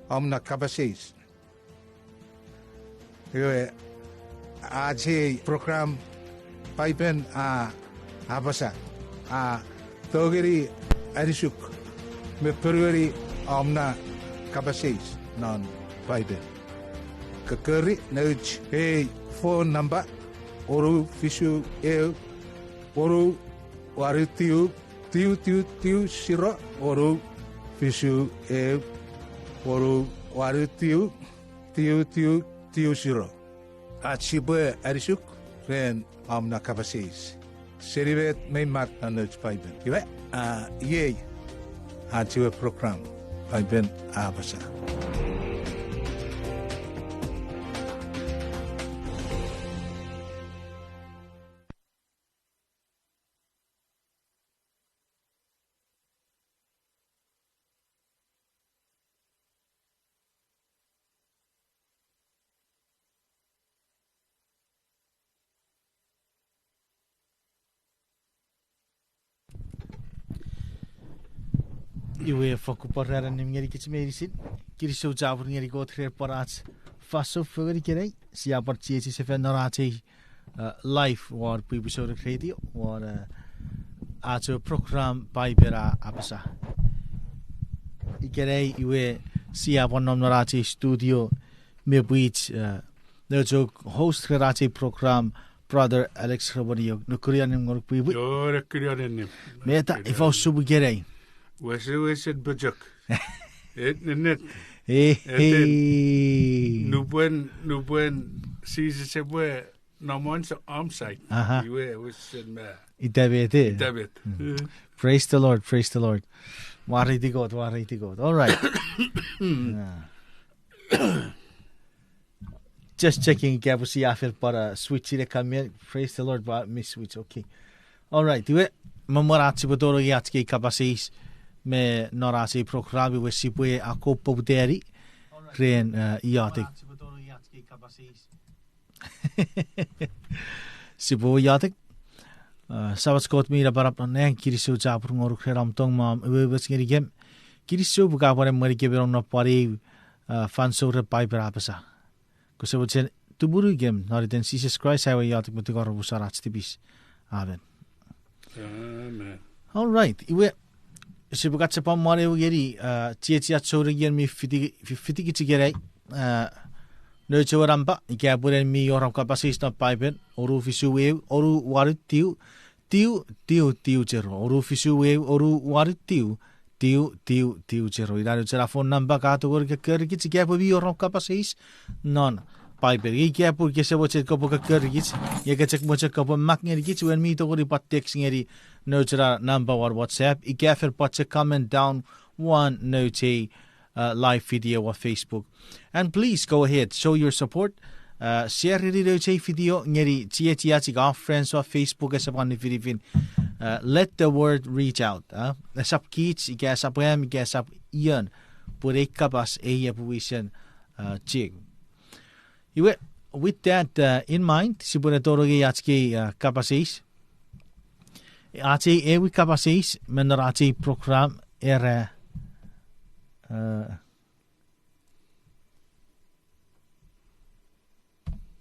omna kapasis. Iwe aje program Paipel abasa togeri arisuk me perweri omna kapasis non Paipel. Kekeri neuch phone number oru fisu oru waritiu tiu siro oru fisu oru waritiu tiu siro. Sipwe arisuk ren omna kapasis. Seribet may mat na neuch Paipel. Iwe ye ajiwe program Paipel abasa. Iwe fokuparera nimngeri kichmerisin kirisho jabur ngeri go threr parats faso fugari kerei sia par chiesi se fenorate live war episode radio war acho program Paipel abasa ikerei iwe sia par nomnorate studio me buich no joke host rate program brother Alex Robodio no koreanim ngor pibu yo koreanim meta ifo subu kerei was it bujak? Net. Nubwen sees it where no one's arm side. You was in David. Praise the Lord, praise the Lord. Warity God. All right. Just checking Gabusi after para switch it come. Praise the Lord, but miss switch. Okay. All right. Do it. Mamorachi Bodoro Yatki Kapasis. Me norasi program we sipwe akopo deri ren yatik sipo yatik sawas kot mira barap nang kiriso japur ngor khram tong mam we bes ngeri gem kiriso buka pare mari ke beron na pare fanso re Paipel abasa ko se wochen tuburu gem noriten Jesus Christ I yatik mutigor busarach tibis amen. All right iwe sibukat sa pamare geri chia chore gen mi fiti kichigere no choramba ikaburen mi yoram kapasis na Paipel oru fisu we oru waritiu tiu chero oru fisu we oru waritiu tiu chero ira chera phone number ka to gor ke ker kichige bi yoram kapasis non Paipel ke pur ke se boche ko ka ker kich ye ke chek boche ko mak ngeri kich wen mi to gori pat text ngeri no chera number or WhatsApp ikafer pat comment down one note live video or Facebook and please go ahead show your support share the video ngeri chia chiga friends or Facebook as upon the Philippine let the word reach out sap kich ika sap wem ika sap ian pure Kapas e position chig. With that in mind, sipure toroge yachke Kapasis. Ache ewi Kapasis menarache program era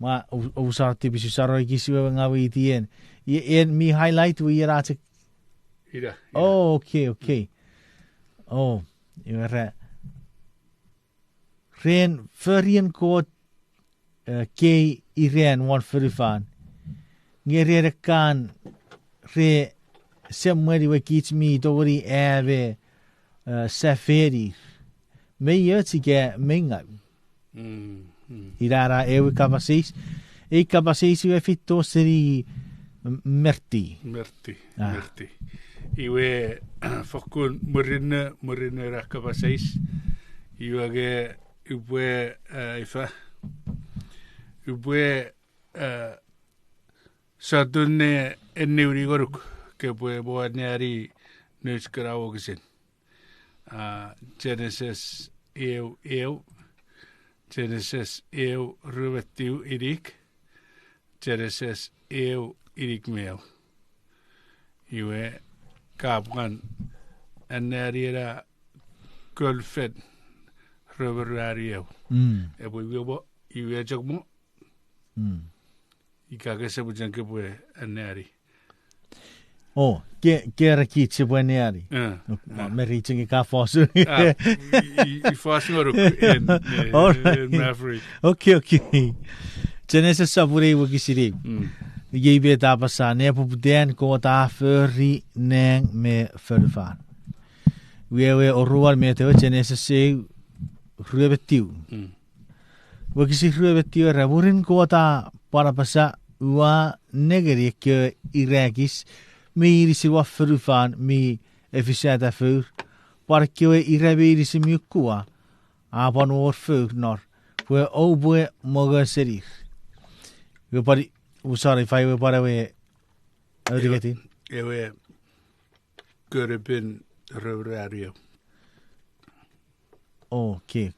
ma usarti bisusaro gisiwe ngawi tien. En mi highlight we yarache. Oh, okay. Oh, era ren Forien Kot ke Iran wan fonufan ngere kan re semweri we kich mi dori ave safei me yetige menga irara ewe kapasis we fitto seri merti iwe fokun murine ra kapasis iwe ifa Ubwe sadunne enneuri goruk ke bwe boaneri nuskrawogisin Genesis Genesis rubetiu irik Genesis irik mel iwe kapgan enneriera golfed röverrario. E poi io gioco I kagase bujan ke pue anari. Oh, kera kich pue neari. Me reaching a kafosu. I fast ngoruk in Maverick. Okay. Tenesa saburi wakisiri. Gibe tapasa ne pupuden ko ta furri neng me fonufan. We oruar me te tenesa se rubetiu. Wakisi rubetiu raburin ko ta para pasa ua negeri ke irakis mi irisi wa fonufan mi efisata fur para ke irabe irisi mi kua apan or fur nor we obue moga serir. We pari sorry if I we para we adigati. Ewe Kuripin Rorario. Okay.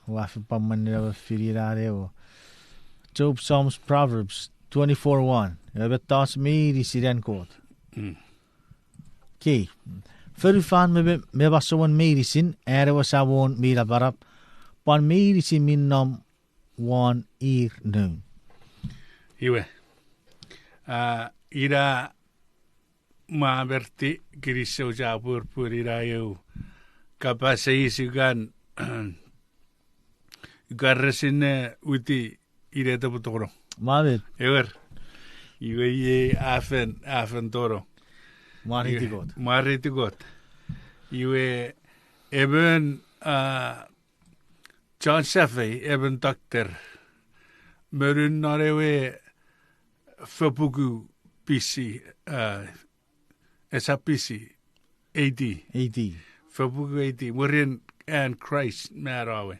Laugh upon my firiare. Job, Psalms, Proverbs 24:1. But thoughts me the Forien Kot. Okay. Fonufan me basoon medicine. Ere was I won't meet a barap. Pan medicine min nom one ear noon. Iwe. Ira ma berti giriso jabur purira eu. Kapas isugan. Garresine uti ire te putoro. Mavet. Ewer. Iwe ye afen toro. Mariti got. Iwe even John Safei even doctor. Merun narewe fapugu PC esa PC AD. Fapugu AD. Werin and Christ marawe.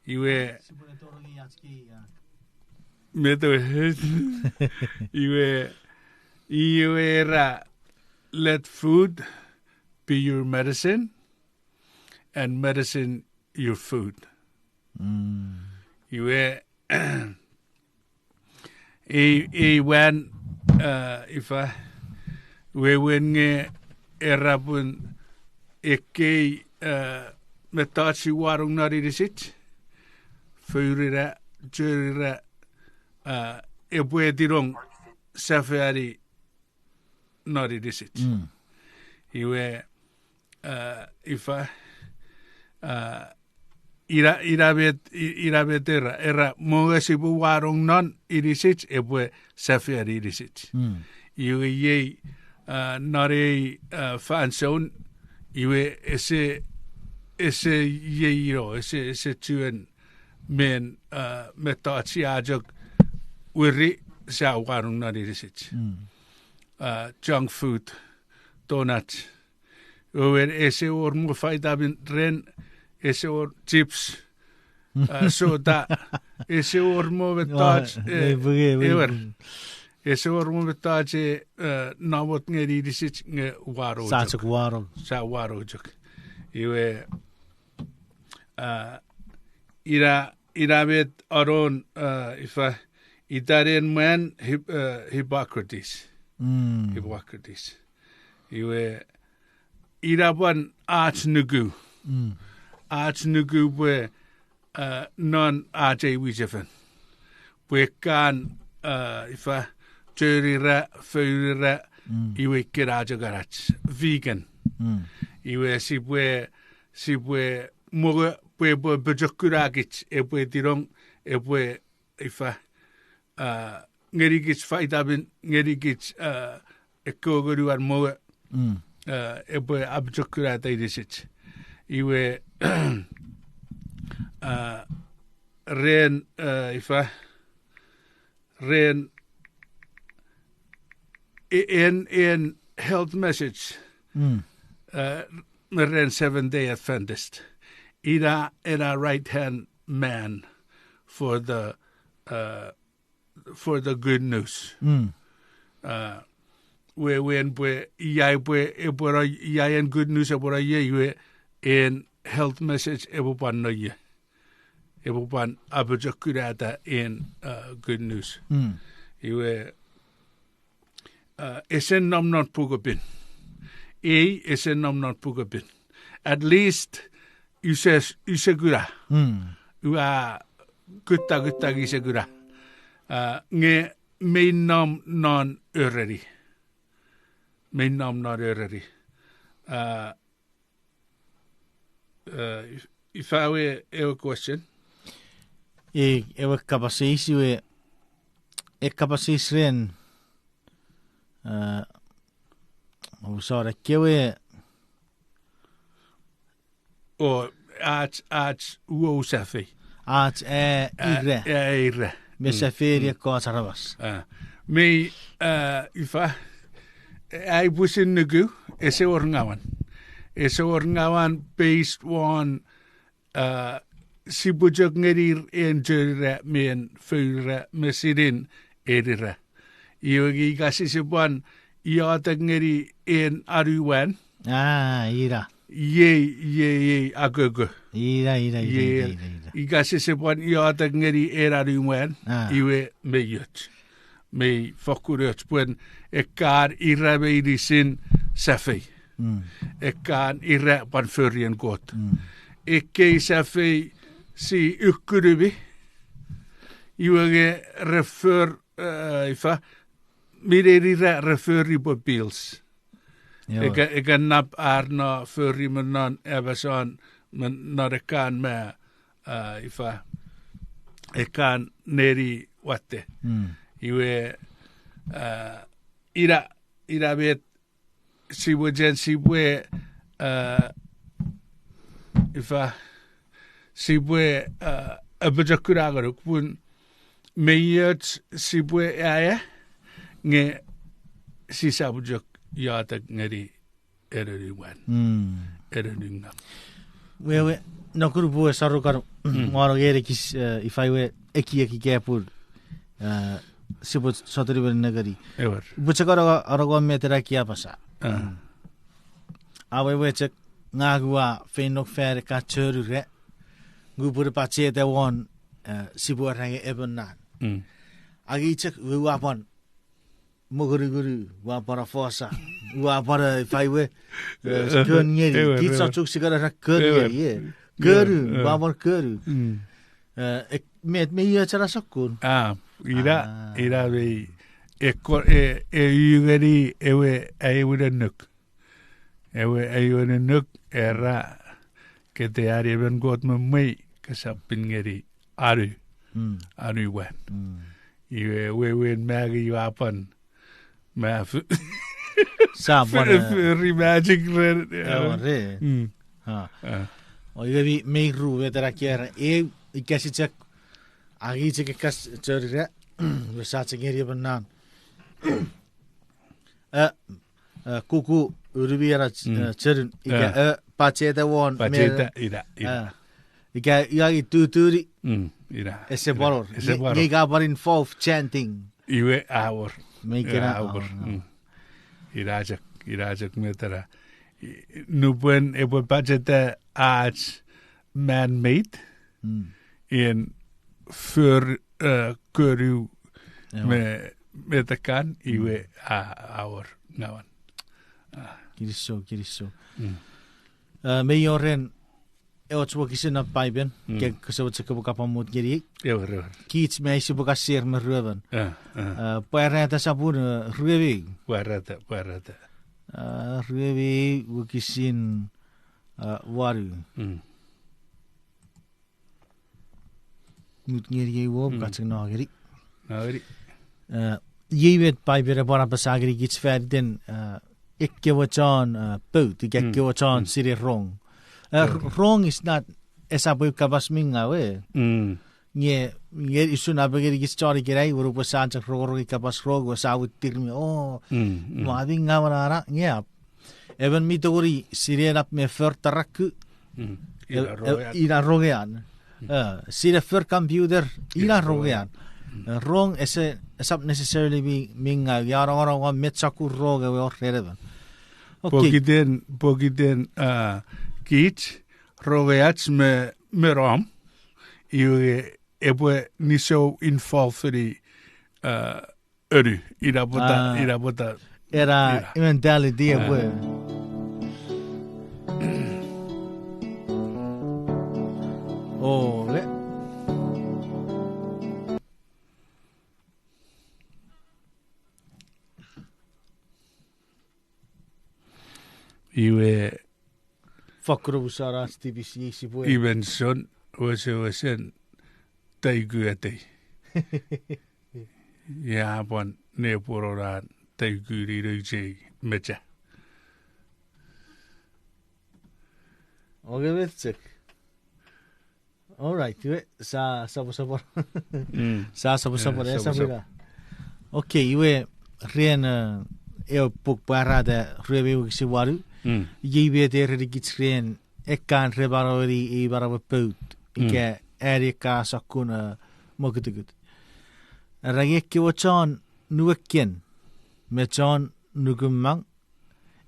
Iwe meto iwe ra let food be your medicine and medicine your food. Iwe when if we win erapun eke metachi warung nari disit furira jurira ebwe dirong safei nari disit. Iwe if irabetera era mogasibu warung non irisit ebwe safei irisit. Iwe ye nari fanson iwe ese yeiro ese tuen men metachi ajok wiri sa warung nari irisit. Junk food, donuts. Owen ese or mo fightabin ren ese or chips. Soda ese or mo metach ever. Ese or mo metach nawot ngeri disit nge waro. Sa waro jok. Iwe irabet aron ifa itaren man Hippocrates. Hippocrates. Iwe iraban archnugu. Archnugu bwe non aje wijefen. Bwe kan ifa jurira furira iwe kiraja garach. Vegan. Iwe sipwe moga bwe bejokuragich ebwe dirong ebwe ifa ngerigich faitabin ngerigich ekogoruan moga ebwe abjokurata idisit. Iwe ren ifa ren in health message ren 7-day Adventist. Ira right hand man for the good news. We when and good news about ye in health message ebupan no ye. Ebupan abajakurata in good news. Iwe esen nom not pugapin. Esen nom not pugapin. at least Usegura. Ua kuta Gisegura. Nge main nom non ureri. Main nom non ureri. If I were a question. Ewe Kapas we Kapas ren. Sorry, kewe. O arts uo safei. Arts ire. Ire. Me safei ko sarabas. Me ifa ai busin nugu ese orngawan. Ese orngawan based on si bujok ngerir en jere men fure mesidin edira. Iwagi kasi sebuan iata ngeri en aruwan. Ira. Ye agogo. Ira. Igasi sebuan iata ngeri en aruwan. Iwe meyut. Me fokurut puen ekar ira sin safei. Ekar ira pan Forien Kot. Ikke safei si ukkurubi. Iwage refer ifa mirerira referi på pils. Eka nap arna feri menan evasan men narekan med ifa ekan neri watte. Iwe ira vet sipwe ifa sipwe abajakuragaru pun meyet sipwe aya nge sisabujok yata ngeri ereriwan. Ereringa. Wewe nakuru bue sarukar ngoro gere kis ifaiwe eki kapur sipo sotri ben nagari. Ever. Buchakara arago metera kia pasa. Awe chek ngagua fenok fer ka churu re. Gupur pache te won sipo range ebenan. Agi chek wapon Muguru, Wapara Fossa, Wapara Five, Gurney, Kitsa took cigarette, Guru, Wapar Guru. It made me a charasakun. Ira be a ewe a would a nook. Ewe a would a nook, era, get the Arabian got my way, Casapingeri, Aru wen. You win Maggie, you upon. Math. Very magic red. O iwi me ru vetera kiera ikasi chek agi chek kas chorira vesach ngeri banan kuku urubira cherin ika pacheta won pacheta ira ika yagi tuturi ira ese boror ni gabarin fof chanting iwe hour make it out. Irajak metara. Nubwen ewe budget arts man-made in for kuru met de kan iwe our ngawan. Kiriso. Mayoren eotswo kisina Paipel ke kusawat sa kabukapamut giri. Kich may sibukasir meruwan. Puerata sabun ruwi. Puerata. Ruwi wukisin waru. Mut giri wo katsing nagiri. Yewet Paipel bara pasagiri kich ferden ikke wachan boat ikke wachan siri wrong. Wrong is not esabu Kapas minga we. Nye isun abagiri gistari girai uru pasancha rogi Kapas rog wasawu tirmi maading ngawanara nye even mitoguri sirien up me fertaraku ira rogean sire fer computer ira rogean wrong is not necessarily be minga yarong wa metsaku roge we orreden Pogiden kich rogeats me ram iwe ebwe niso inval for die uru ira bota era mentality ebwe Ole. Iwe Fakro usara TBC sipwe. even son was taiguate. Ja, bon nepororan taiguri rujig mecha. Okay, vetsek. All right, iwe sa sabor. Sa sabor esa mira. Okay, iwe rien puk parada review si waru. Iwe der registreer ekkan rebarori I barawe pout. Ike erika sakuna mokutugut. Ragekki wachan nuwekken. Mechan nugumang.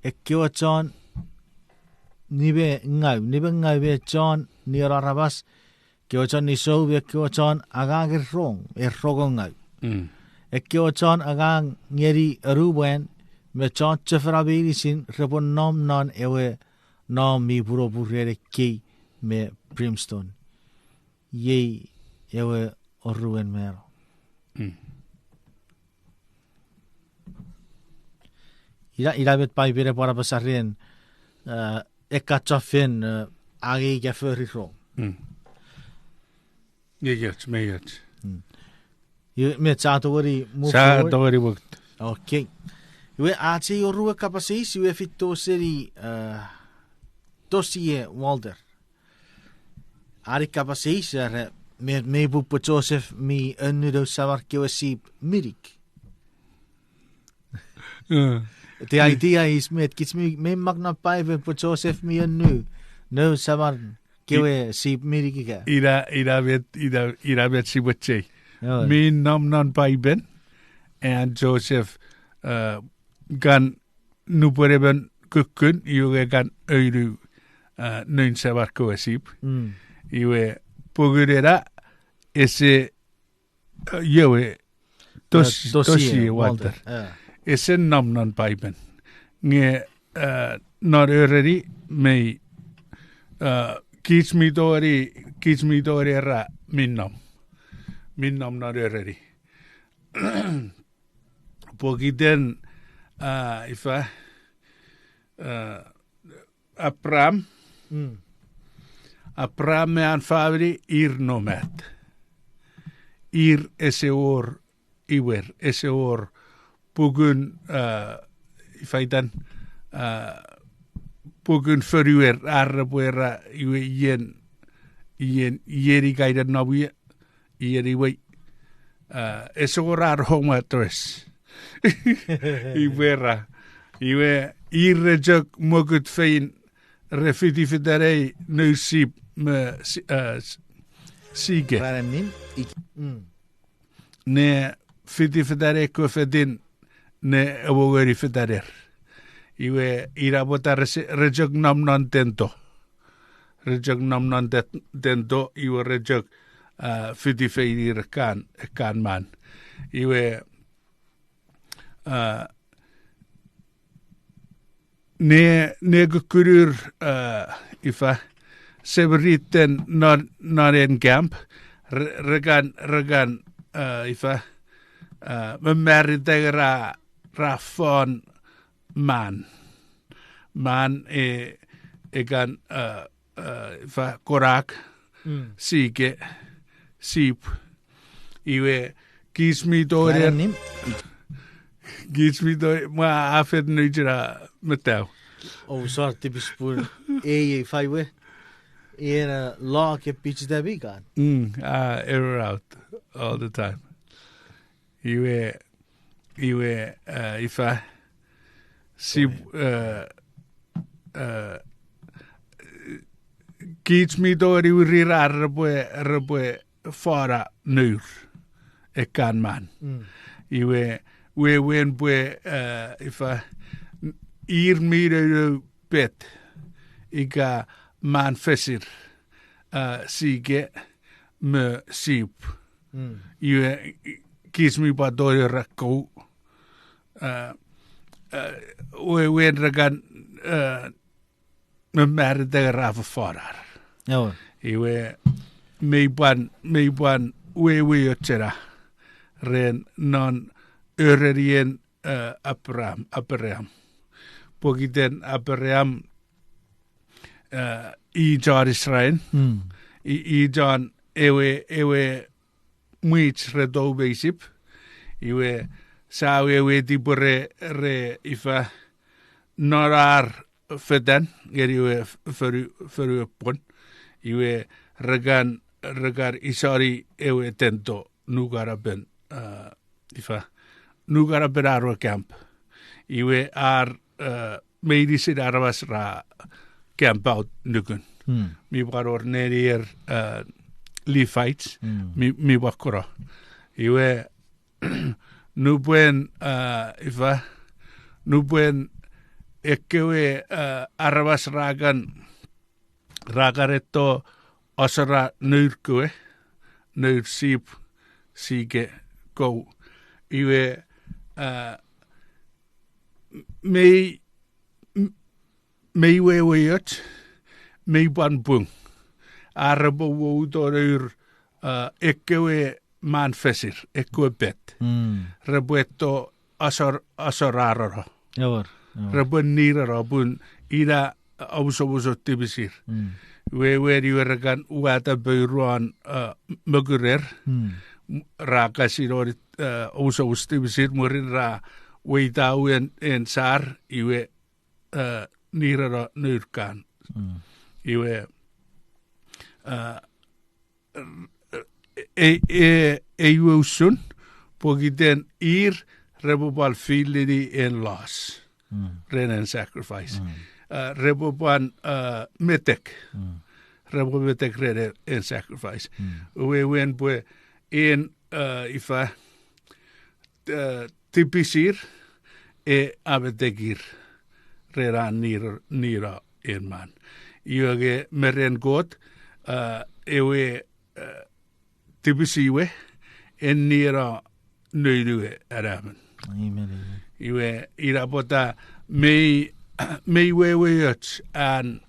Ekki wachan nibe ngaw be chan ni rarabas. Ki wachan ni so be ki wachan agang rong ngaw. Ekki wachan agang ngeri arubwen. Mechan chefrabili sin repon nom non ewe nom mi puro purere ki me brimstone. Ye ewe oruen mero. Ila bet Paipel para pasarien ekatsafen agi gaferi ro. Megat. You met Satori move Sa forward. tori worked. Okay. Iwe ate yorua kapasis iwe fito seri dossier Walter. Ari kapasis me bupo Joseph mi unnudo savar kewasip mirik. The idea is met kits me magna Paipel po Joseph mi unnu. No savar kewe sip mirik ka. Ira bet si wache. Me nom non Paipel and Joseph gan nuporeben kukkun iwe gan öiru nun savar kewasip. Iwe pogurera ese yewe dossier Walter. Ese nam non Paipel. Nge nor öreri me kich mi dori ra minnam nor öreri. Pogiden ifa Abraham me an favori nomet. Ese or iwer, ese or pugun ifaitan pugun föruer arrapuera iwe yen yeri gaidan nabuya yeri wei ese or arhoma tres. Iwera iwe irrejak mogut fein refiti federei nu sip me sige. Ne fiti federei ko fedin ne awogeri federer. Iwe irabota rejak nam non tento. Rejak nam non tento iwe rejak fiti fein kan man. Iwe ne gukurur ifa severiten not in camp regan ifa memerite ra fon man egan ifa korak sige sip iwe kismi dorer Gids me door, maar afet nu jira metel. Oh, sorry, typisch voor faiwe. Law ke pitch that we got. Error out all the time. Iwe if I see gids me door iwe rira rebe fara nuur. Ik kan man. Iwe we wen bwe if I mir pet ika man fesir sige me sip you kiss me ba do rakko we wen ragan me mer de rafa farar Ja. iwe meipan wewe otsera ren non örerien Abraham pokiten Abraham i jar Israel i jan ewe muich redo beisip iwe sawe we tipore re ifa norar fedan geriwe feru pon iwe regar isari ewe tento nugaraben ifa nugaraberaro camp iwe medisit arvas ra camp out nukun mi baror nerier Levites mi bakora iwe nu pueden ekewe arvas ragaretto osara nyrkue nyrsip sige go iwe mei weweyot mei ban bung arabo woudorir ekewe manfesir ekewe bet rebuetto asararara rebuen nirara bun ida ausobuso tibisir weweri weragan uata beiruan mugurer rakasirorit ausobus tibisir murin ra weitau en sar iwe nirara nyrkan iwe eiusun pogiten rebobal filidi en las renen sacrifice reboban metek rebobetek renen en sacrifice we wen pue en ifa tipisir abetekir reran nira en man iwage meren kot ewe tibisiwe en nira nöydue aramen. Amen. Iwe irapota mei weweyot an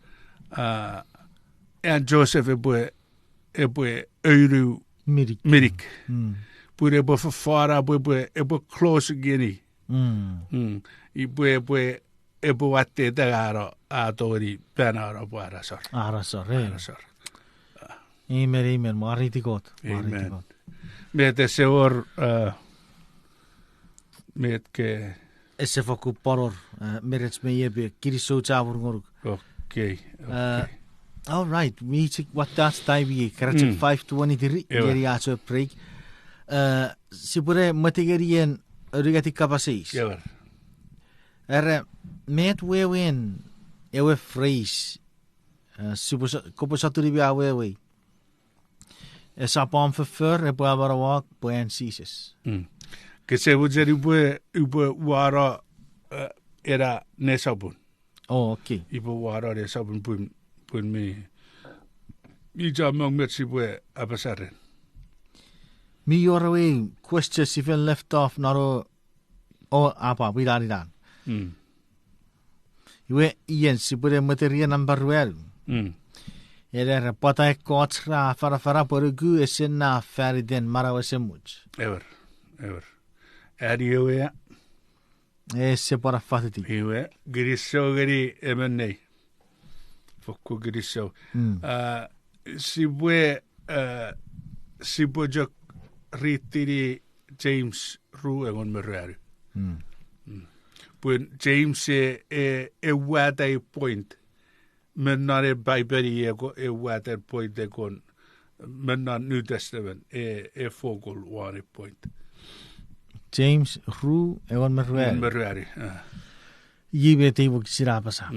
Joseph ebwe öйru mirik. Pure ebo fara ebo close gini. Ibwe ebo watte tagaro atori penaro arasor. Arasor. Amen. Mariti kot. Amen. Mete se or metke esse foku poror merets me yebe kiriso chavur ngoruk. Okay. All right, we check what that's time karatik 5:23 geri aso break. Sipure mategerien rigati kapasis. Ja. Met wewen ewe phrase sipus kopusaturi bi awe. Esa pom for e bua walk buen sises. Que se vujeri ube wara era nesabun. Oh, okay. Ibo wara nesabun pun mi jamong met sipwe abasaren. Mi yorwe question if you left off naro apa widaridan. Iwe ien sipure materia number well. Era pata kotsra fara porugu esena feriden marawasemuch. Ever. Adioe. Esse para fatiti. Iwe grisso gri emenne. Fokku grisso. Sipwe jok ritiri James Ru egon merari. Pun James e wada point. Men not a Paipel e water point de con men not New Testament e focal one point. James Ru egon Merari. Yibe te bu kisira pasa.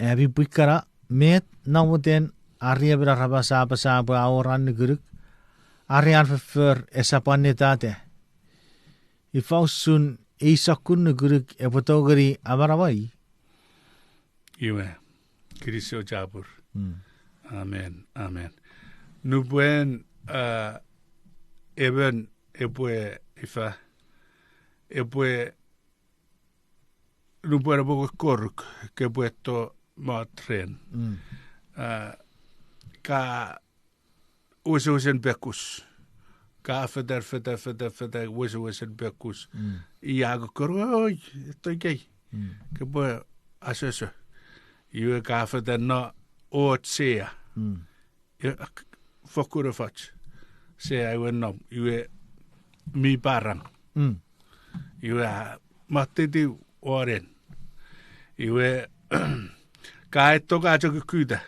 Abi bukara met nawoten aria bra rabasa pasa ba oran guruk. Arian for esapanetate. Ifausun isakun guruk e potogari abarawai. Iwe. Cristo Jabur. Amen. Nubuen eben ebue ifa ebue nubuen ebo koruk que puesto matren. Ka usuisen pekus. Ka feder usuisen pekus. Iago koroi, toi kei. Ke boy asese. Iwe ka feder no oot sea. Fokure fach. Sea iwe nom. Iwe mi parang. Iwe matiti oren. Iwe ka toka joku kuta.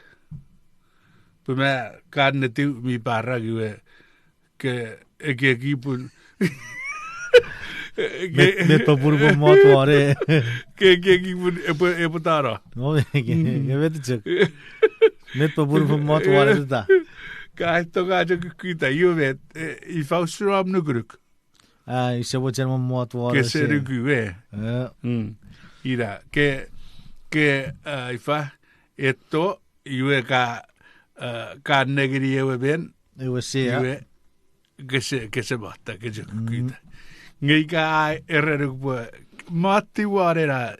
Puma kanne tiu mi parang iwe ke kipun. Met pa burgo mot ware. Ke kipun epo taro. No, ke vet chuk. Met pa burgo mot ware ta. Ka toka joku kuta iwe I fausram nugruk. I se wo chen mot ware. Ke serugu Ira ke ifa eto iwe ka negri ewe ben Iwe sea. iwe kese bata ke joku kuta. Ngai ka ereruk po mati warera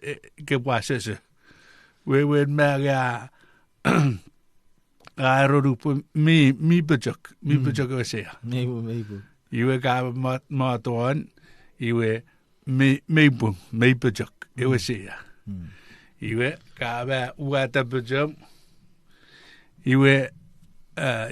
ke pasese. We maga aeroru po mi bajak ewe sea. Meibu. Iwe ka matuan iwe me bajak ewe sea. Iwe ka ba wata bajam iwe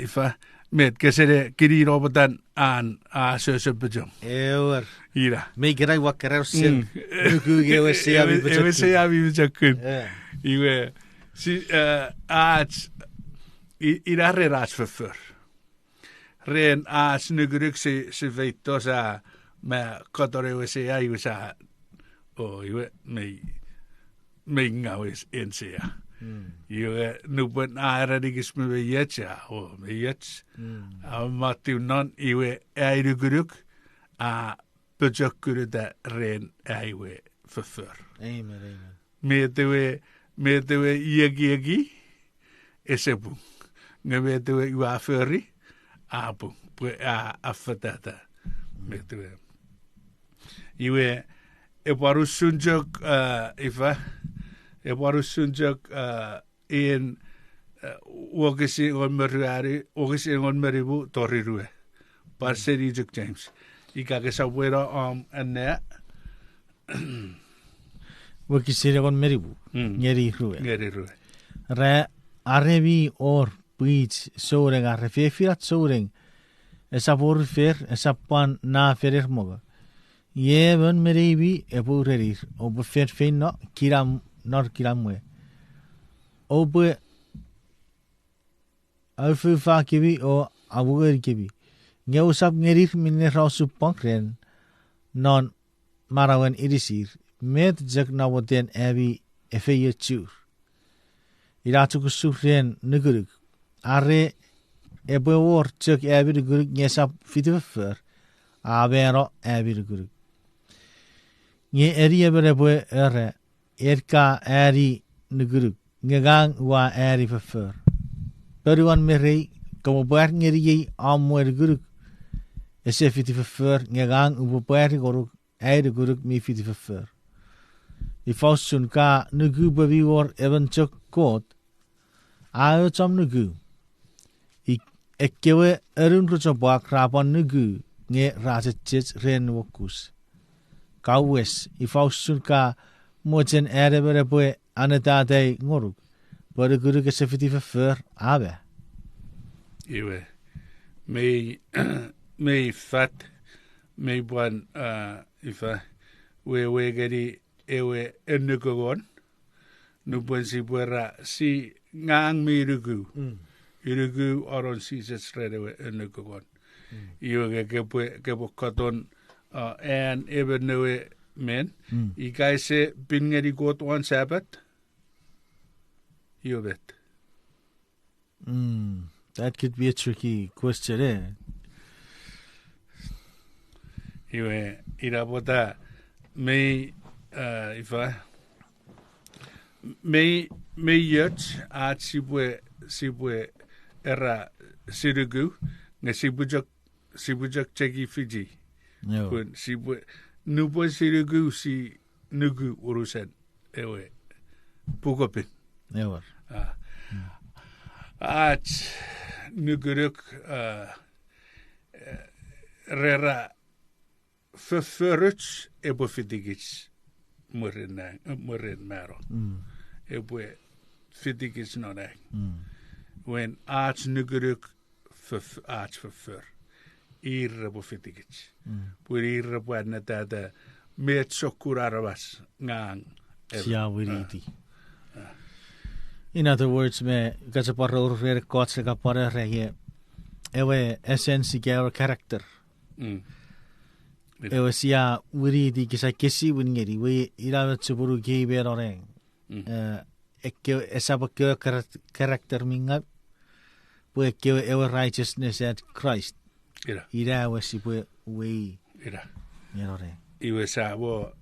ifa met kesere kiri robotan an sese bajam. Ewer. Ira. Me gerai wakere sen. Nuku ewe sea bi Ewe sea bi bajakun. Ja. Iwe si aats ira reraats verfur. Ren aats nugruk se veito sa ma kotore ewe sea iwe sa iwe me ngaw is en sea. Iwe nupun aeradigis me eech me eech. Matiu non iwe airugruk Bejakure da ren aiwe verfur. Amen. Metewe iagi esebung. Ngemetewe uaferi abung. Pue afatata. Metewe. Iwe eparusunjok ifa. Eparusunjok in wakisi ngon meribu torirue. Parseri juk James. Ika ke sawera anne Wakisire kon meribu. Ngeri ruwe. ngeri ruwe. Re arevi or beach soring a refirat soring. Esa por fer esa pan na ferir moga. Ye ben meribi e burerir. O be fer fein no kiram nor kiramwe. O be alfu fa kibi o abuger kibi. Ngaw sap ngerir minne rausu pankren non marawen irisir met jak na woten abi efeye chur iratu kusufren nuguruk are ebe wor jak abi nuguruk nyesap fitifer abero abi nuguruk nye eri ebe ere erka eri nuguruk ngegang wa eri fefer peruan merei como bar ngeri amwer guruk ese fiti verfur ngegang ubo pari goruk eide guruk mi fiti verfur. I fausun ka nugu babi wor even chok kot. Ayo chom nugu. I ekkewe erun rucho bak rapan nugu nge rajachich ren wokus. Kawes I fausun ka mochen ere bere boe anetade ngoruk. Bore guruk ese fiti verfur abe. Iwe me fat me buan ifa we geri ewe enukogon nupun si buera si ngang mi irugu oron si se sredewe enukogon iwe ke katon and ever newe men I kaise pingeri got on Sabbath bet. That could be a tricky question, eh? Iwe irabota me ifa me eech at sipwe era sirugu nge sibujak cheki Fiji. No. Kun sipwe nupo sirugu si nugu urusen ewe pukopin. Never. At nuguruk rera förförts ebo fitigits murin mero. Ebo fitigits nonne. When arts nuguruk arts förför. Irra ebo fitigits. Pur irra buana tada met sokurarvas ngang. Sia wiriti. In other words, me gazaparro re kots ka pare re ewe essence ge character. Ewe sia wiriti kisa kesi wingeri we ira tsuburu ge berore. Ikke esaba ke character minga. We ke ewe righteousness at Christ. Ira we sipu we. Ira. Yerore. Iwe sa wo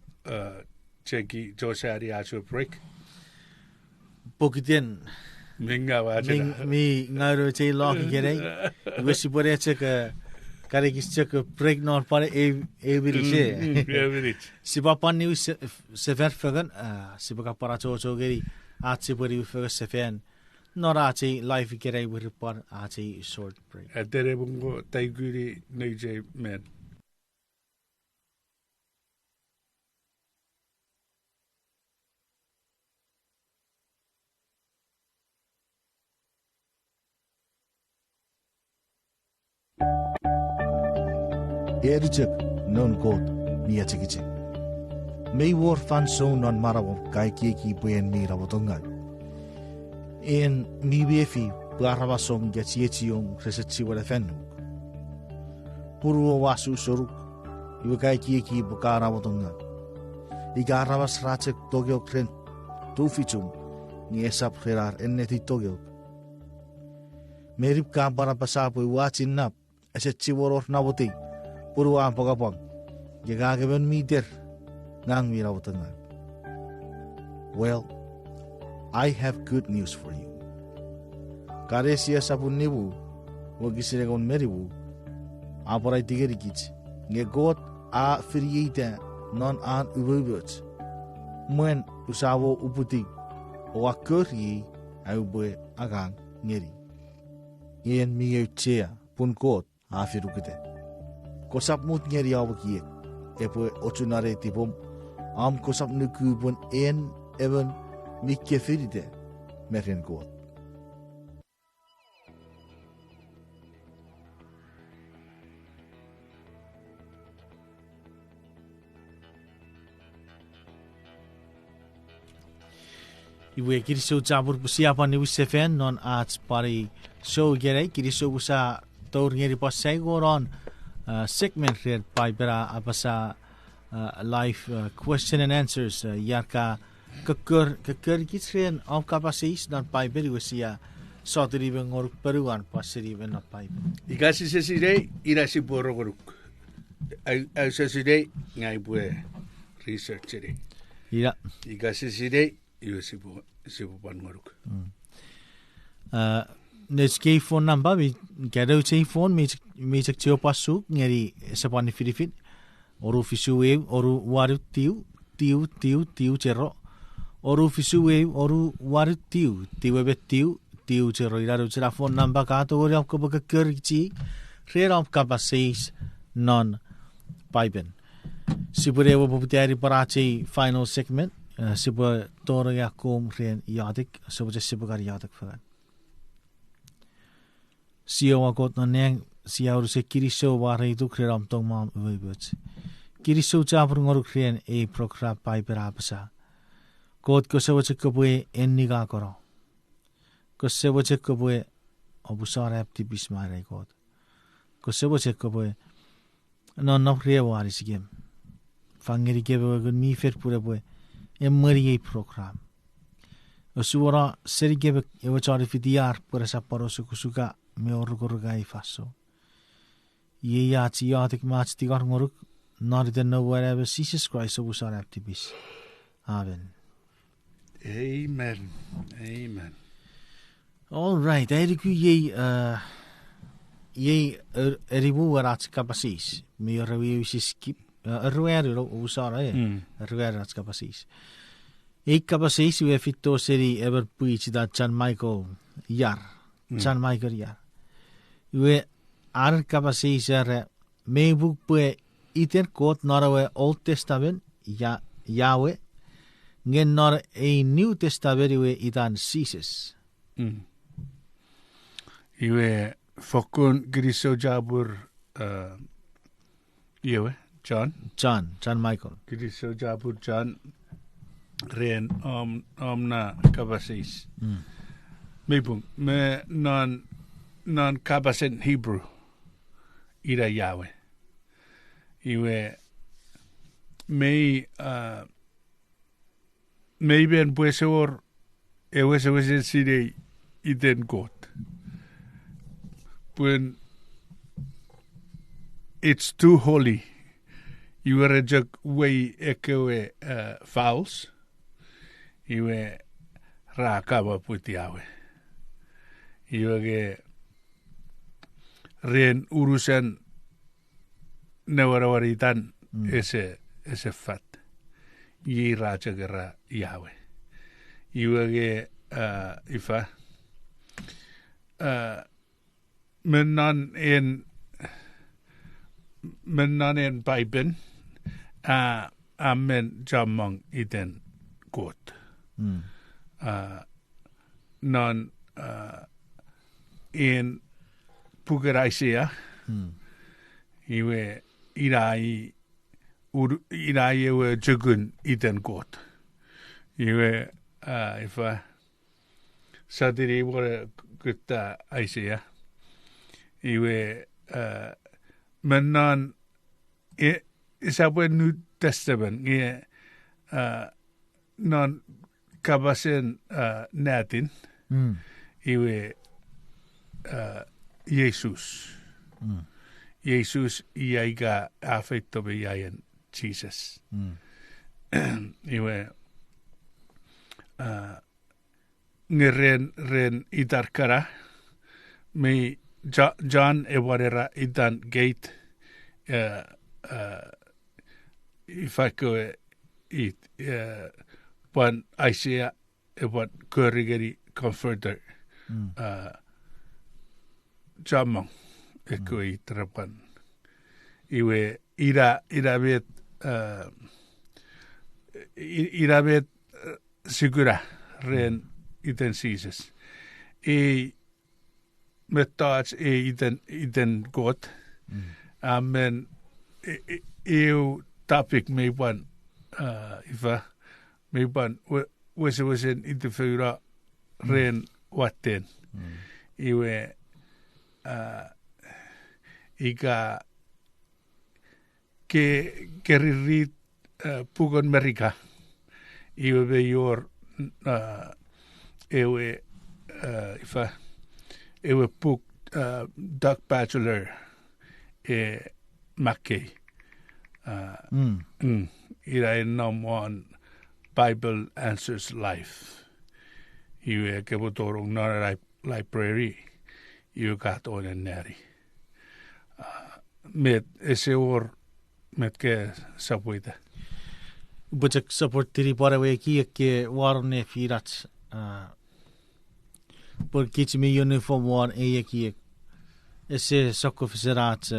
cheki josari achu break. Pokiten Minga wacha. Mi ngaro che lock gere. Wesi pore cheka kare kis cheka break nor pare every che. Siba pani sefer fagan siba para cho geri atsi pori faga sefen nora che life gere wir par atsi short break. Atere bungo taiguri neje men. Erijek non god mia chikichi. May war fan so non marabo kai ki buen mi rabotonga. En mi befi baraba som getietium resetti wala fennu. Puru wasu soruk iwa kai ki bukara rabotonga. Igara was ratek togyo kren tufichum ni esap khirar enneti togyo. Merip ka bara pasapo watching up esetti woror naboti. Puru ampagapag gagagaban meter ngang mirawatanga. Well, I have good news for you. Karesia sapun nibu wagisiragon meribu aporay tigerikich nge god a friita non an ububut muen usawo uputi o akuri aubwe agang ngeri yen miyeuchea pun god a firukite. Kosap mut ngeri awaki epo ochunare tipom am kosap nukubun en even mikke firide merin god. Iwe kiriso jabur siapa ni usefen non arts pari show gere kiriso usa tor ngeri pasai goron segment here Paipel apasa live question and answers yarka keker kitren am Kapas dan Paipel usia sotri bengor peruan pasiri ben Paipel. Ikasi sesire irasi borogoruk. Au sesire ngai bue research sire. Ira. Ikasi sesire iusibu panngoruk. Neske phone number mi gado che phone mi chak chio pasu ngeri sapani filifit oru fisu wave oru waru tiu cerro oru fisu wave oru waru tiu cerro iraru chera phone number ka to ori apko baka kerchi rera of Kapas non Paipel sipure wo poputari parachi final segment sipa toro ya kom ren yadik sobo sipa yadik fagan. Siawa kot na neng siaw se kiriso waray tu kreram tong mam uwibut. Kiriso chapur ngoruk rien e program Paipel apasa. Kot ko se wache kabue enniga koro. Ko se wache kabue obusar apti bismare kot. Ko se wache kabue non nok rie waris gem. Fangeri gebe gun mi fer pure bue emmeri e program. Osuara seri gebe e wachari fidiar pure saparo sukusuka me orgorgai faso. Ye yati yatik mach tigar ngoruk not the know wherever Jesus Christ obusar apti bis. Amen. Amen. Amen. All right, eriku ye eribu warat Kapas. Me rewi skip ruero usara ruerat Kapas. Kapas we fitto seri ever preach that Chan Michael yar. Chan Michael yar. Iwe ar Kapas isere me book pue iter kot narawe Old Testament ya Yahweh ngen nar a New Testament iwe itan Jesus. Iwe fokun griso jabur iwe John Michael. griso jabur John ren omna Kapasis. Mebung me non Kapasin Hebrew ira Yahweh. Iwe me ben puesor ewe sire iten kot. When it's too holy, you are a jug way ekewe fouls. Iwe rakaba putiawe. Iwe ren urusan newarawaritan ese fat. Yi raja gera Yahweh. Iwe ifa men en Paipel amen jamang iten kot. Non en pugeraisia iwe irai ewe jugun iten kot. Iwe ifa sadiri wara kuta aisia. Iwe men isabwe New Testament non Kapasin natin iwe Jesus. Jesus iaiga afekto beyayan Jesus. Iwe ngeren itarkara me John ewarera itan gate ifako one Isaiah one kurigeri comforter jamang ekoi trapan iwe irabet sigura ren iten Jesus metats iten kot amen eu topic me one ifa me one was in interfera ren waten iwe iga ke ririt pugon Amerika iwe be yor ewe ifa ewe puk Doc Bachelor Mackey ira nom one Bible Answers Life iwe ke botorong na library iwe kat on en neri met ese or met ke sapwita Butchak support tiri para we ki ke warne firat por kich me uniform war ki ese sokko fiserat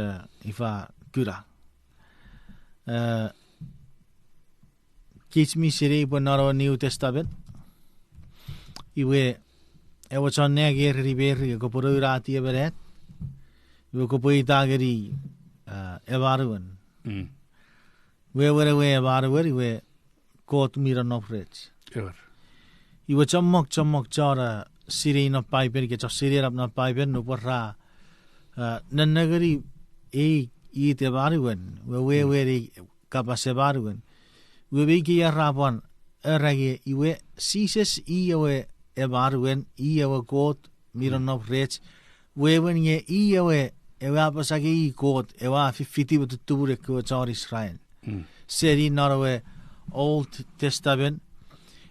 ifa kura kich mi siri bonaro New Testament iwe ewa chonne ger riberi ko poro rati eberet iwe ko poi tageri evaruan we evaruan iwe kot mira no frets iwe chomok chara siri no Paipel ke siri rap no Paipel no porra nannagari e te varuan we Kapas evaruan we ki rapan erage iwe Jesus iwe evaruan iwe kot mira no frets we when ye iwe ewa pasagi kot ewa fiti betuture ko char Israel seri narawe Old Testament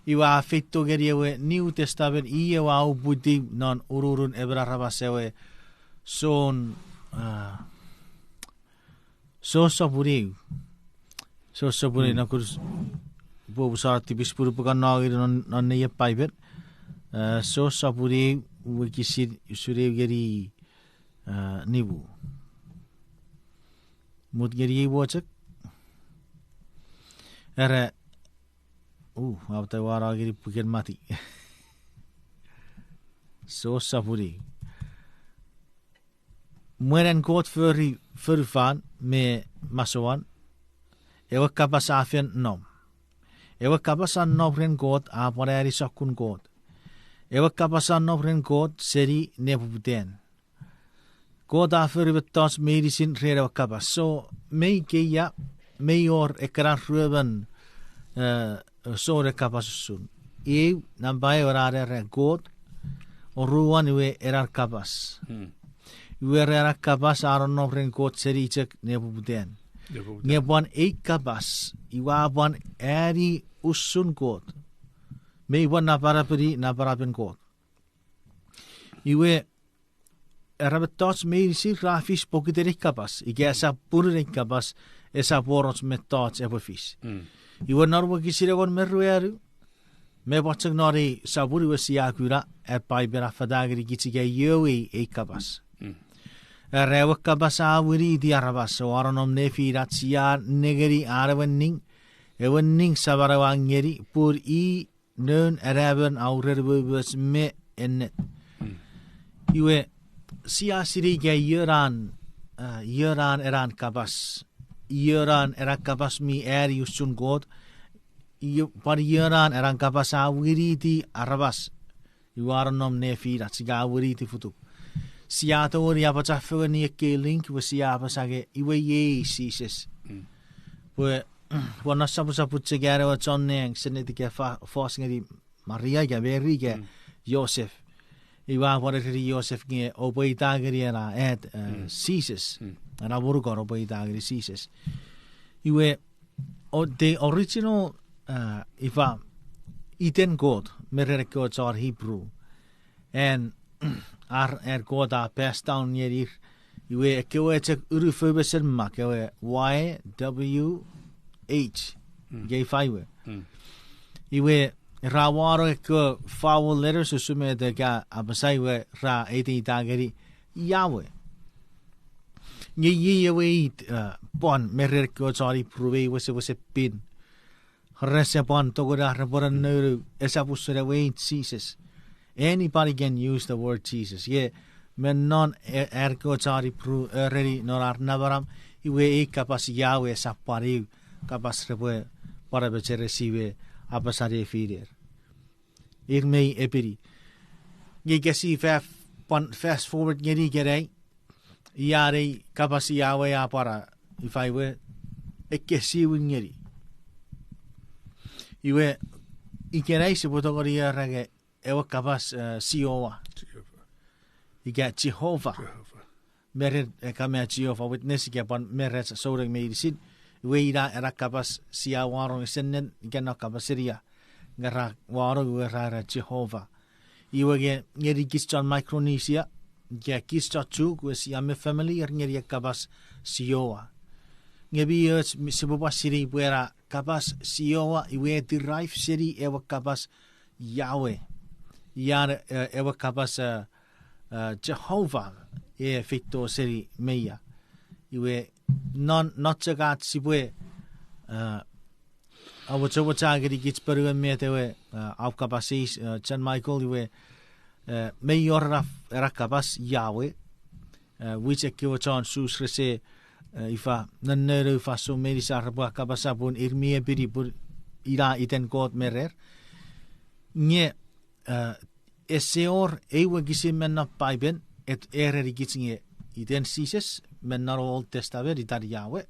iwa fitto geriwe New Testament iwa ubudi non ururun ebra rabasewe son so saburi na kurs bo sarti bispuru pukan nagir non ne Paipel so saburi wikisir sure geri nibu. Mut geri wachak. Era apa wara geri pukin mati. So sapuri. Mueren kot forufan me masoan. Ewa kapas afian nom. Ewa kapasan nopren kot apare sakun kot. Ewa kapasan nopren kot seri nepuputen. Kot aferi betas medicine reda kapas. So mei keia mayor ekran ruben so de kapas sun. Nambai orare kot oruan iwe erar kapas. Iwe erar kapas aron nopren kot seri cek nepuputen. Ngebuan kapas iwabuan eri usun kot. May one naparapin kot. Iwe erabetos may si rafis pokiterik kapas. Ike esa puririk kapas esa poros metots epofis. Iwe narwa kisiragon merueru. Me watching nori saburi wasi akura at Paipel afadagri kitige yoe kapas. Rewa kapas awiri di arabas so aranom nefi ratsia negeri arawenning ewenning sabarawangeri pur I non araben aurerwebus me ennet. Iwe siasiri ge yeran eran kapas yeran era kapas mi eri usun god par yeran eran kapas awiri di arabas iwaranom nefi ratsia awiri di futu. Siata ori apa caffe ni ke link we siapa sage iwe ye sises. We wana sapu tsegare wa chonneng seneti ke fasting di Maria ge beri ge Joseph. Iwa wara ri Joseph ge oboita geri era et sises. Ana burgor oboita geri sises. Iwe the original ifa iten god merere ko char Hebrew and goda passed down near iwe kewe chek urufubesen ma kewe YWH gay five iwe rawaro ke foul letters usume de ga abasai we ra 18 tageri yawe ye we pon merer ko sorry prove we pin rese pon togora reporan no esa pusere we Jesus. Anybody can use the word Jesus. Yeah, men non ergo chari pru ready nor arnavaram iwe kapas Yahweh sapari kapas repo para beche recibe apasare fider. Irmei epiri. Ye gesi fast forward geri gerei yare kapas Yahweh apara if I were ekesi wingeri. Iwe ikerei se potogori rage ewa kapas siowa. Ika Jehovah. Meret kame Jehovah witness ika pan meret soreng medicine. Weira era kapas sia warong senen ika na kapasiria. Ngara warong wera Jehovah. Iwa ge ngeri kistan Micronesia. Ika kistan chuk we siame family ngeri kapas siowa. Ngebi sibupa siri wera kapas siowa iwe derive siri ewa kapas Yahweh. Yar ewa kapas Jehovah fito seri meia iwe not jagat sipwe awacha geri gits peruan metewe auf kapasis Jan Michael iwe mayor era kapas Yahweh which ekiwachan sus rese ifa nanero fa so medisa raba kapasabun irmie biri pur ira iten god merer nye eseor ewe gisi menna Paipel et ereri gitsinge iten sises mennaro Old Testament itar Yahweh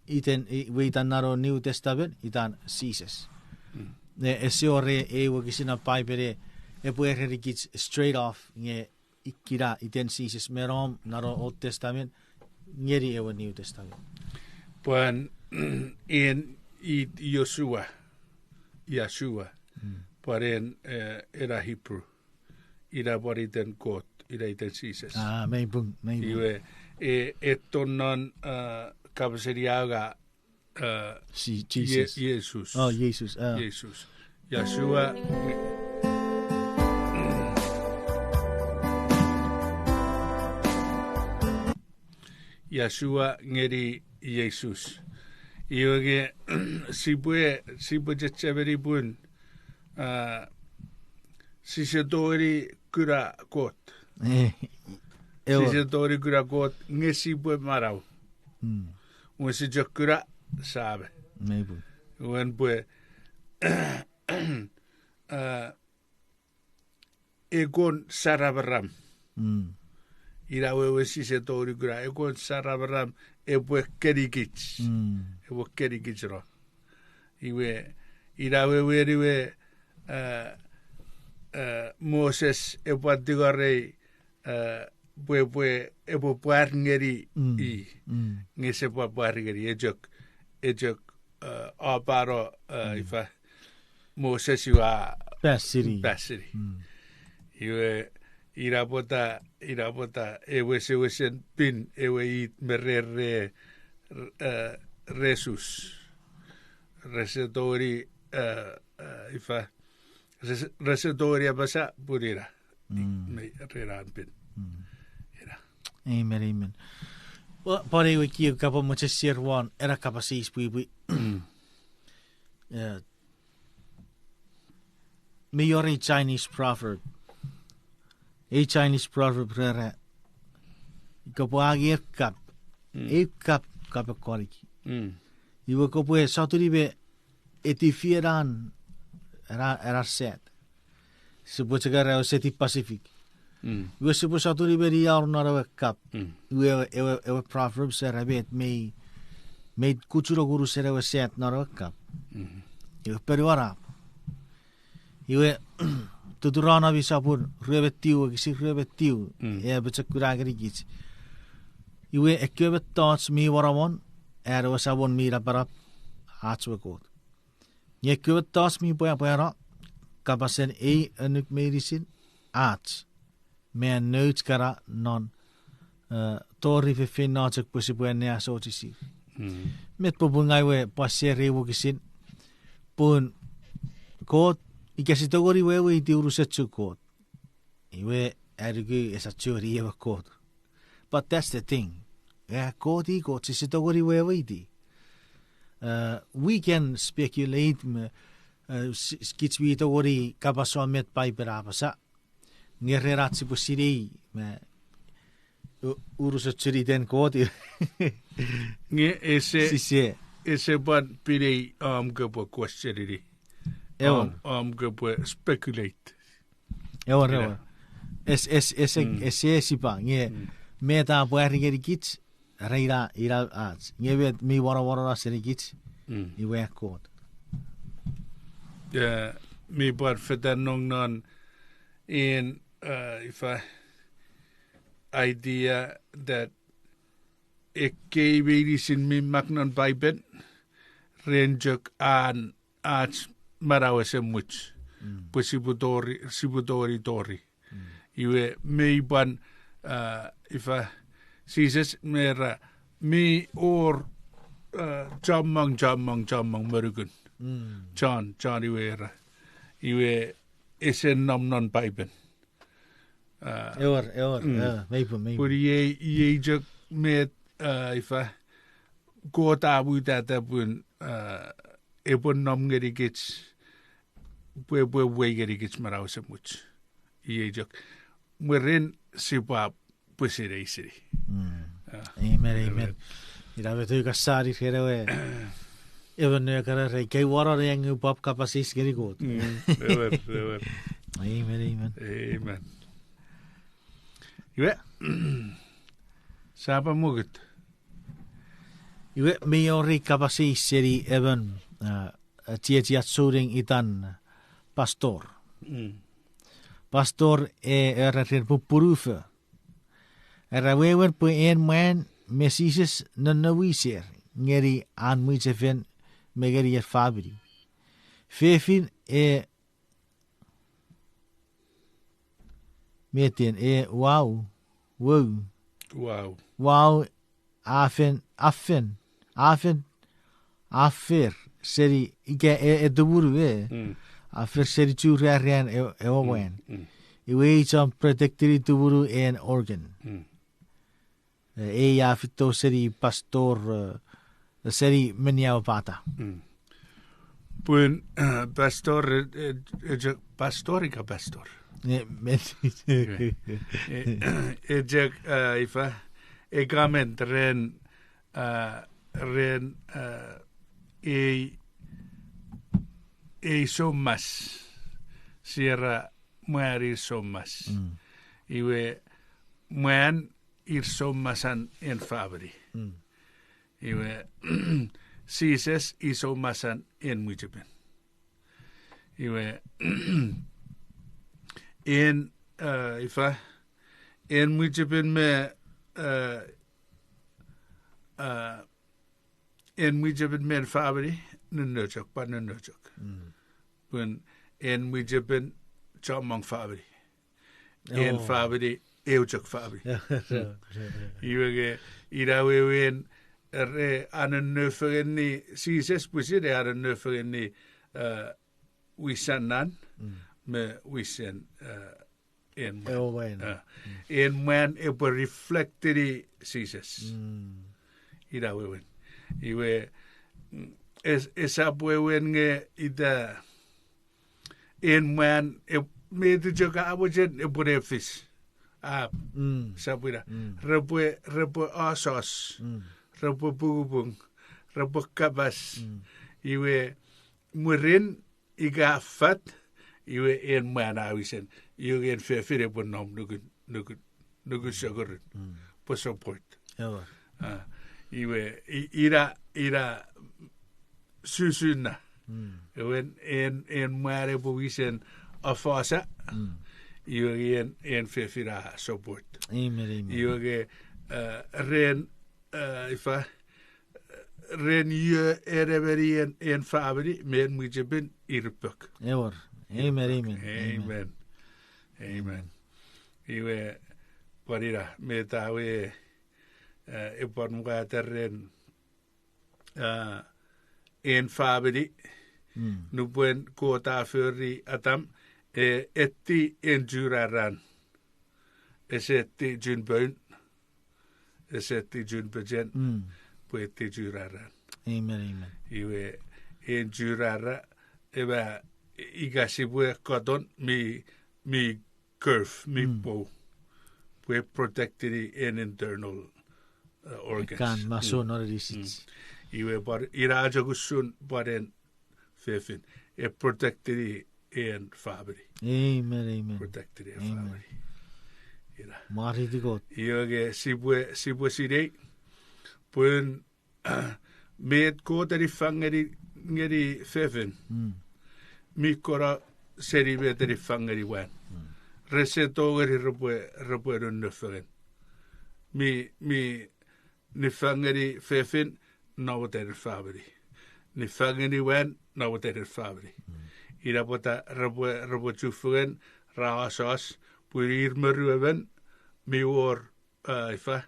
iten we itanaro New Testament itan sises eseor ewe gisina Paipel e può ereri gits straight off nge ikira iten sises merom naro Old Testament ngeri ewe New Testament Puan in Yeshua Paren era Hebrew ira boriten kot ira iten sises may bung iwe etonon kabseriaga Jesus Jesus Jesus Yeshua Yeshua ngeri Jesus. Iwage sipwe jetseveri bun sisetori kura kot. Sisetori kura kot nge sipwe marau. Un si kura sabe. Maybe. Un pwe egon sarabaram. Irawe sisetori kura egon sarabaram ewe kich. Ewe kich ro. Iwe irawe weriwe Moses ewa digare ewa puar ngeri I ngese puar ngeri ejok aparo ifa Moses iwa Basiri. Iwe irapota ewe sewesen pin ewe it merere resus resetori ifa resetori abasa purira me reran pin Amen. Well, pare we ki kapa mo sir one era kapa sis pui. Me your Chinese proverb. A Chinese proverb rera. Kapo agir kap. E kap koriki. Iwo kapo e saturi be etifieran era set. Sepo chegara o seti Pacific. Iwo sepo saturi be riar nara kap. Iwo ewe proverb sera bet me kuchuro guru sera we set nara kap. Iwo periwara. Iwe tuturana bisapur rebetiu kisi rebetiu e bechakuragri kich. Iwe ekebe thoughts mi waramon ero sabon mi raparap achwe kot. Ye ekebe thoughts mi poya kapasen e anuk medicine ach me notes kara non tori fe finachak pusipo ne asotisi. Met pobungai we pasere wo kisin pun kot ikasitogori wewe iti urusetsu kot. Iwe ergu esachuri ewa kot. But that's the thing. Kot sisitogori wewe iti. We can speculate skitswi togori kapaso met Paipel apasa. Ngereratsi pusiri urusetsuri den kot. Nge ese ban pirei amgabo questioniri. Speculate. Ewa. Ese sipa. Nge meta puari ngeri kich. Reira ira ads. Nge bet mi wara seri kich. Iwe kot. Mi puar fetan nong non in ifa idea that ekki medicine mi magnon Paipel renjok an ach marawa se much pues sibutori tori iwe me ban ifa sises mera me or jamang merugun John iwe esen nam non Paipel Ewer maybe puri ye jok met ifa kota buta bun epon nam ngeri kich we ngeri kich marau se much ye jok meren sipa pusire isiri Amen. Ira betu kasari kherewe even ne kara re kai wara re ang pop kapasis geri got ever Amen. Iwe sapa mugut Iwe me ori kapasis seri even tiat soring itan pastor era pupurufe era wewer pu en man mesises na wiser ngeri an muisefen megeri fabri fefin meten wow afen seri ike duburu afer seri churarian ewan iwe icham protectory duburu en organ ia fito seri pastor seri meniau pata. Puen pastor pastorica pastor. Ejek ifa egament ren e sommas sierra muari sommas. Iwe muan ir sommasan en fabri. Iwe sises i sommasan en muijepen. Iwe en ifa en muijepen me en muijepen me en fabri nunojok pa nunojok. Pun en muijepen chamang fabri. En fabri eujok fabri. Iwe irawewen re anunöfögenni sises pusire anunöfögenni wisannan me wisen en man e po reflectedi sises irawewen iwe esa puewen nge ida en man e me tu joka abojen e po refis sabira repo asos repo bubung repo Kapas iwe murin iga fat iwe en man awisen iwe en fefire po nom nugu sugar po support iwe ira susuna iwe en mare po wisen afasa iwe en fefira support iwe ren ifa ren je ereveri en fabri men mujibin irpuk. Amen. Iwe parira metawe ipon ren en fabri nubuen kuta furri atam etti en juraran esetti junbun esetti junbejen puetti juraran. Amen. Iwe en jurara eba igasibwe koton mi curve mi po pue protected in internal organs. Kan mason orisit. Iwe par irajogusun paren fefin e protected in fabri. Amen. Protected in fabri. Mariti God. Iwe sipwe sidei puen met koteri fangeri fefin. Mikora seri veteri fangeri wan. Resetogeri repue runnuferen. Ni fangeri fefin nawateri fabri. Ni fangeri wan nawateri fabri. Ira pota repue chuferen raasas purir meruven mi or ifa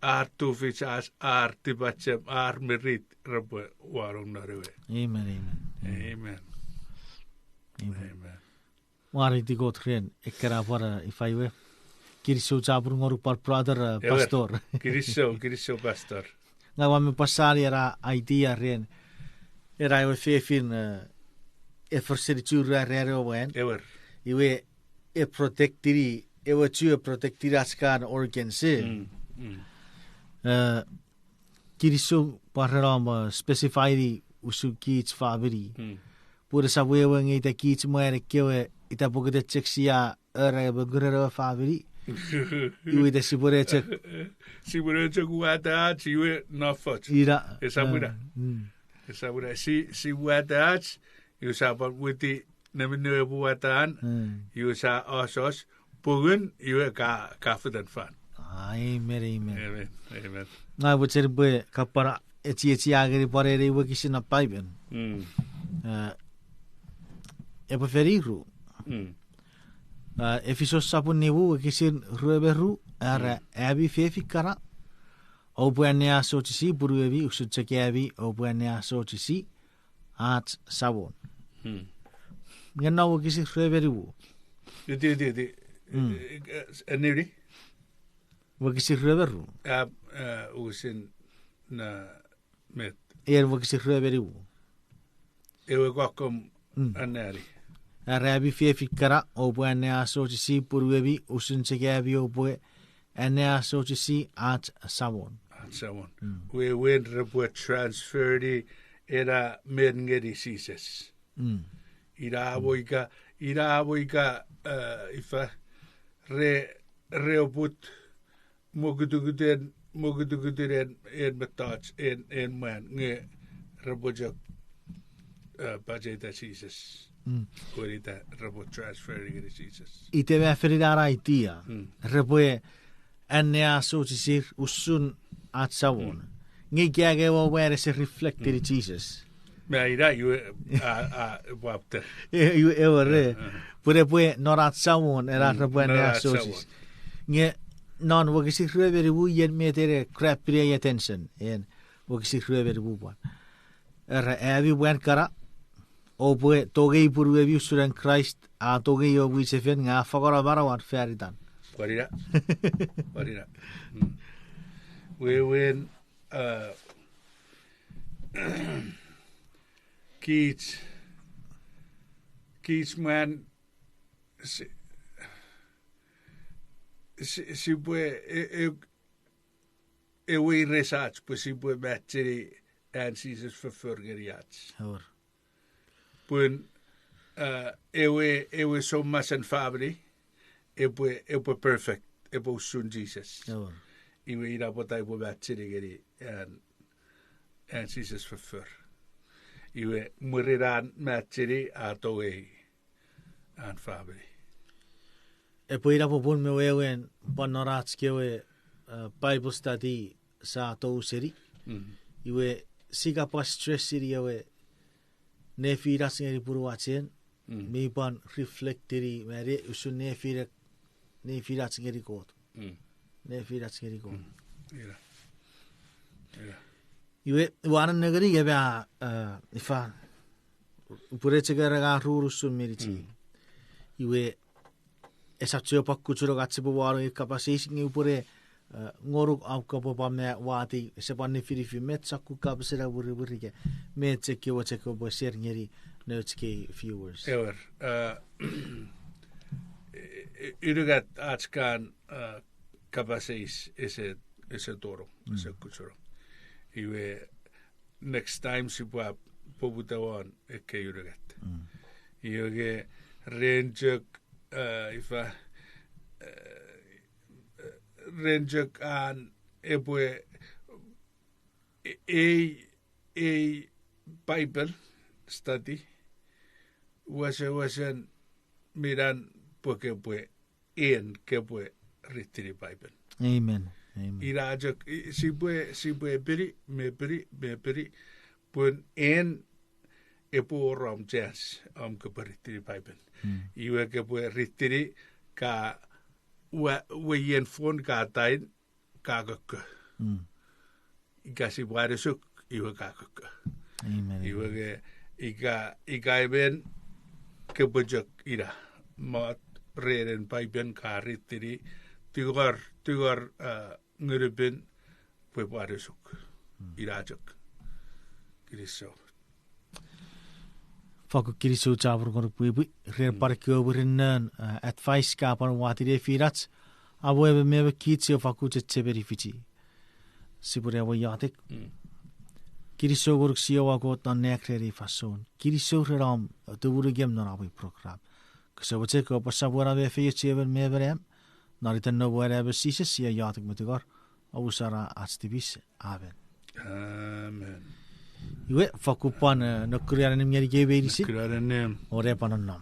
artufich as artibachem merit repue warung narewe. Amen. Mariti God ren ekera para ifaiwe. Kiriso cabur ngoru par brother pastor. Kiriso pastor. Nga wame pasari era idea ren. Era iwe fefin e forseri chura rero wen. Iwe e protectiri ewe chua protectiri askan organse. Kiriso parram specify usu kich fabri. Pura sa wewe ngi ta kich moere kewe ita pokede cheksia era begurero fabri. Iwe de sipure chek. Sipure chek wata chiwe nafot. Ira. Esabura. Si wata iu sa witi nemene buatan iu sa asos pugun iu ka fudan fan. Amen. Nga butser be kapara eti ageri parere iwe kisina Paipel. E preferiru. E fiso sapun nevu kisin rueberu ara abi fefikara. O buene aso tisi buruevi usutsekevi o buene aso tisi at sabon. Ngena wo kisi rueberu. Di. Eniri. Wakisirreveru. Usin na met. Wakisirreveriu. Ewe kwakom anari. Arabi fikara obo ane aso si purwebi usin segabi obo ane aso si at sawon. At sawon. We went repo transferred era mengeri sises. Ira aboika ifa reoput moguduguden en metats en man nge rabojak budget sises. Korita rabo transferring sises. Ite me ferida idea. Repo ane aso si usun at sawon. Ngi gage wo where is reflected Jesus. Ira you wapter. You ever pure norat sawon era repo ane aso si. Nge non wakisirreveri wu yen metere crap pre attention en wakisirreveri wu bon. Era avi wen kara opo togei purwevi usuran Christ a togei o wisefen nga fagora barawan feridan. Warira. We win kich man sipwe we research pues sipwe materi and Jesus förförgeriats. Hör. Pun ewe so much and family ewe perfect ewe sun Jesus. Hör. Iwe ira pota ewe materi geri and Jesus förför. Iwe muriran materi atoe and family. E poi dopo pun me wewen panorats kewe Bible study sa to seri. Iwe siga pas stress seri ewe ne fira seri puru achen. Mi pan reflecteri mere usu ne fira seri kot. Ne fira seri kot. Yeah. Iwe waran negeri gebe ifa pure chegara ga rurusun merici. Iwe esatio pakkutsuro katsepo waro Kapas ngi pure ngoruk au kapo pame wati sepani firifi metsaku kapsera buri ke metseke wacheko bo serngeri notske viewers. Ewer Urugat atskan Kapas ese toro ese kutsuro. Iwe next time sipwa pobutawan eke Urugat. Iwe renjek ifa renjek an ebwe a Paipel study wasan miran porque pue en que pue ritiri Paipel. Amen. Irajak sipwe beri pun en epo ram chance ke ritiri Paipel. Iwe ke pue ritiri ka we yen phone ka tain ka ka. Ikasi buare suk iwe ka ka. Amen. Iwe ke ika ben ke bujak ira mat reren Paipel ka ritiri tugar ngurubin pue buare suk irajak kiriso. Faku kirisu chabur koru pui rer parkio burinnan advice ka pan wati de firats abo ebe mebe kitsi faku cheberi fichi sipure abo yatik kirisu koru sio wako tan nekreri fason kirisu ram tuburu gem non abo program kse wache ko pasabura be fe cheben meberem naritan no wara be sise sia yatik mutigar abu sara atstibis amen. Iwe fakupan no kuriaran nyari gebe disi. Kuriaran nem. Ore panon nam.